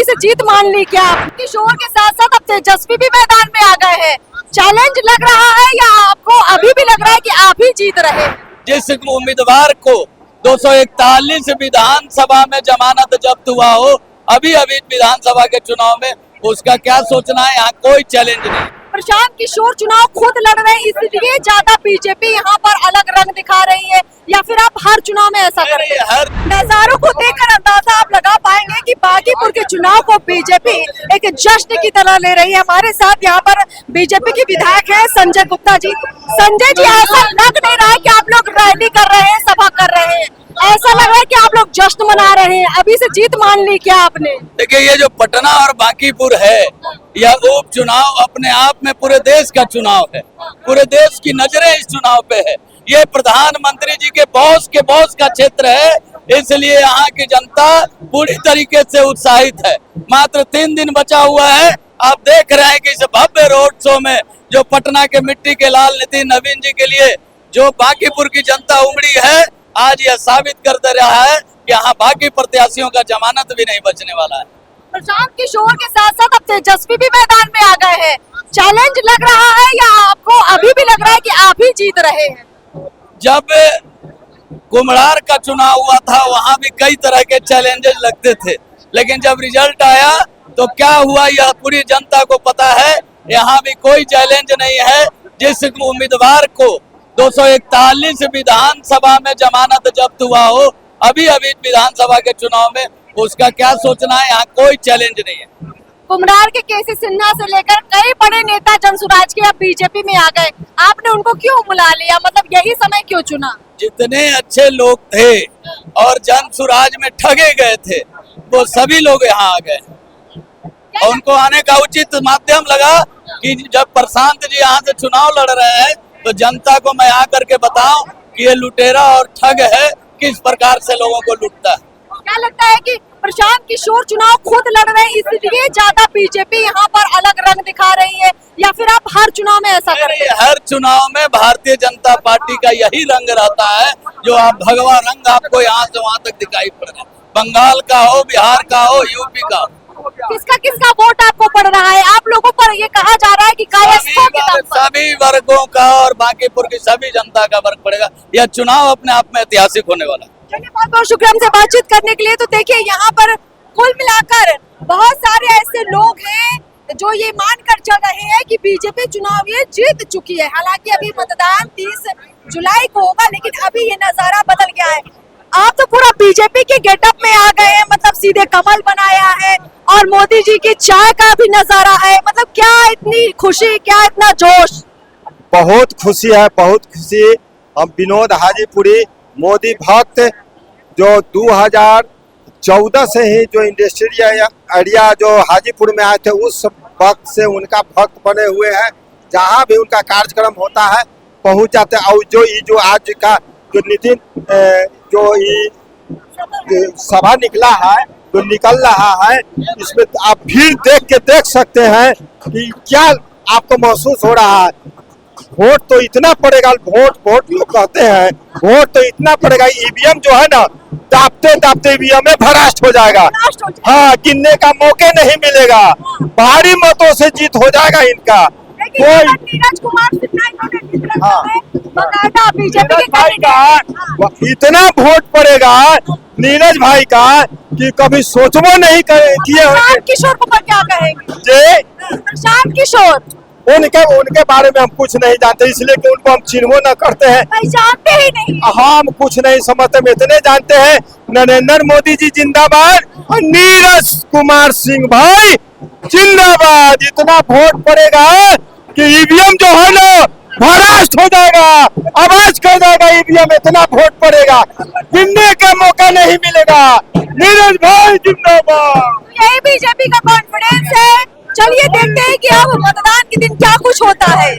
अभी से जीत मान ली क्या? किशोर के साथ साथ अब तेजस्वी भी मैदान में आ गए हैं। चैलेंज लग रहा है या आपको अभी भी लग रहा है कि आप ही जीत रहे हैं? जिस उम्मीदवार को 241 विधानसभा में जमानत जब्त हुआ हो, अभी विधानसभा के चुनाव में उसका क्या सोचना है, यहाँ कोई चैलेंज नहीं। प्रशांत किशोर चुनाव खुद लड़ रहे हैं, इसलिए ज्यादा बीजेपी यहाँ पर अलग रंग दिखा रही है, या फिर आप हर चुनाव में ऐसा करेंगे? नजारों को देखकर अंदाजा आप लगा पाएंगे कि बागीपुर के चुनाव को बीजेपी एक जश्न की तरह ले रही है। हमारे साथ यहाँ पर बीजेपी के विधायक है संजय गुप्ता जी। संजय जी, ऐसा लग नहीं रहा है कि आप लोग रैली कर रहे हैं, सभा कर रहे हैं, ऐसा लग रहा है कि आप लोग जश्न मना रहे हैं। अभी से जीत मान ली क्या आपने? देखिए, ये जो पटना और बांकीपुर है, यह उपचुनाव अपने आप में पूरे देश का चुनाव है। पूरे देश की नजरें इस चुनाव पे है। ये प्रधानमंत्री जी के बॉस का क्षेत्र है, इसलिए यहाँ की जनता पूरी तरीके से उत्साहित है। मात्र 3 दिन बचा हुआ है। आप देख रहे हैं कि इस भव्य रोड शो में जो पटना के मिट्टी के लाल नितिन नवीन जी के लिए जो बांकीपुर की जनता उमड़ी है, आज यह साबित कर दे रहा है कि यहाँ बाकी प्रत्याशियों का जमानत भी नहीं बचने वाला है। प्रशांत किशोर के साथ साथ अब तेजस्वी भी मैदान में आ गए हैं। चैलेंज लग रहा है या आपको अभी भी लग रहा है कि आप ही जीत रहे हैं? जब कुम्हड़ार का चुनाव हुआ था, वहाँ भी कई तरह के चैलेंजेस लगते थे, लेकिन जब रिजल्ट आया तो क्या हुआ यह पूरी जनता को पता है। यहाँ भी कोई चैलेंज नहीं है। जिस उम्मीदवार को 241 विधानसभा में जमानत जब्त हुआ हो, अभी विधानसभा के चुनाव में उसका क्या सोचना है, यहाँ कोई चैलेंज नहीं है। कुम्हड़ार के केसी सिन्हा से लेकर कई बड़े नेता जनसुराज के अब बीजेपी में आ गए, आपने उनको क्यों बुला लिया? मतलब यही समय क्यों चुना? जितने अच्छे लोग थे और जनसुराज में ठगे गए थे, वो सभी लोग यहाँ आ गए और उनको आने का उचित माध्यम लगा कि जब प्रशांत जी यहाँ से चुनाव लड़ रहे हैं तो जनता को मैं आकर के बताऊं कि ये लुटेरा और ठग है, किस प्रकार से लोगों को लूटता है। क्या लगता है कि प्रशांत किशोर चुनाव खुद लड़ रहे हैं, इसलिए ज्यादा बीजेपी यहाँ पर अलग रंग दिखा रही है, या फिर आप हर चुनाव में ऐसा करेंगे? हर चुनाव में भारतीय जनता पार्टी का यही रंग रहता है, जो आप भगवा रंग आपको यहाँ से वहाँ तक दिखाई पड़ रहा है। बंगाल का हो, बिहार का हो, यूपी का हो। किसका वोट आपको पड़ रहा है? आप लोगों पर ये कहा जा रहा है कि सभी वर्गों का और बांकीपुर की सभी जनता का वर्ग पड़ेगा। यह चुनाव अपने आप में ऐतिहासिक होने वाला है। बहुत बहुत शुक्रिया हमसे बातचीत करने के लिए। तो देखिए, यहाँ पर कुल मिलाकर बहुत सारे ऐसे लोग हैं जो ये मानकर चल रहे हैं कि बीजेपी चुनाव ये जीत चुकी है। हालांकि अभी मतदान 30 जुलाई को होगा, लेकिन अभी ये नजारा बदल गया है। आप तो पूरा बीजेपी के गेटअप में आ गए हैं, मतलब सीधे कमल बनाया है और मोदी जी की चाय का भी नजारा है। मतलब क्या इतनी खुशी, क्या इतना जोश? बहुत खुशी है, बहुत खुशी। हम विनोद हाजीपुरी मोदी भक्त, जो 2014 से ही जो इंडस्ट्रियल एरिया जो हाजीपुर में आए थे, उस वक्त से उनका भक्त बने हुए हैं। जहां भी उनका कार्यक्रम होता है पहुंच जाते हैं। और जो आज का जो नितिन जो सभा निकला है, जो निकल रहा है, इसमें आप भीड़ देख सकते हैं कि क्या आपको महसूस हो रहा है। वोट तो इतना पड़ेगा, वोट लोग कहते हैं, वोट तो इतना पड़ेगा। ईवीएम जो है ना, दाबते ईवीएम में भ्रष्ट हो जाएगा। हाँ, गिनने का मौके नहीं मिलेगा। भारी मतों से जीत हो जाएगा इनका। नीरज कुमार भाई का इतना वोट पड़ेगा नीरज भाई का कि कभी सोचबो नहीं किए। किशोर को क्या कहेंगे? प्रशांत किशोर उनके बारे में हम कुछ नहीं जानते, इसलिए कि उनको हम चिन्हो न करते हैं, जानते ही नहीं। हम कुछ नहीं समझते। इतने जानते हैं नरेंद्र मोदी जी जिंदाबाद और नीरज कुमार सिंह भाई जिंदाबाद। इतना वोट पड़ेगा कि ईवीएम जो है ना भ्रष्ट हो जाएगा, आवाज कर जाएगा ईवीएम। इतना वोट पड़ेगा, गिनने का मौका नहीं मिलेगा। नीरज भाई जिंदाबाद। यही बीजेपी का कॉन्फिडेंस है। चलिए देखते हैं कि अब मतदान के दिन क्या कुछ होता है।